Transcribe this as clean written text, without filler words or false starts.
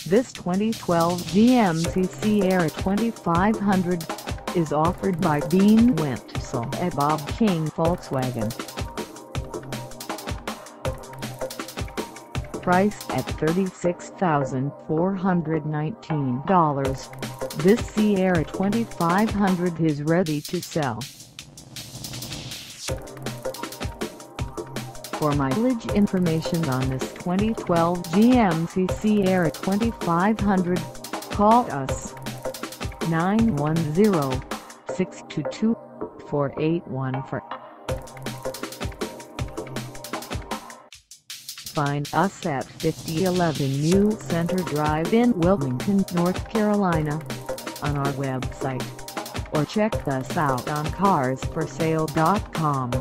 This 2012 GMC Sierra 2500 is offered by Dean Wentzell at Bob King Volkswagen. Priced at $36,419, this Sierra 2500 is ready to sell. For mileage information on this 2012 GMC Sierra 2500, call us 910-622-4814. Find us at 5011 New Center Drive in Wilmington, North Carolina, on our website, or check us out on carsforsale.com.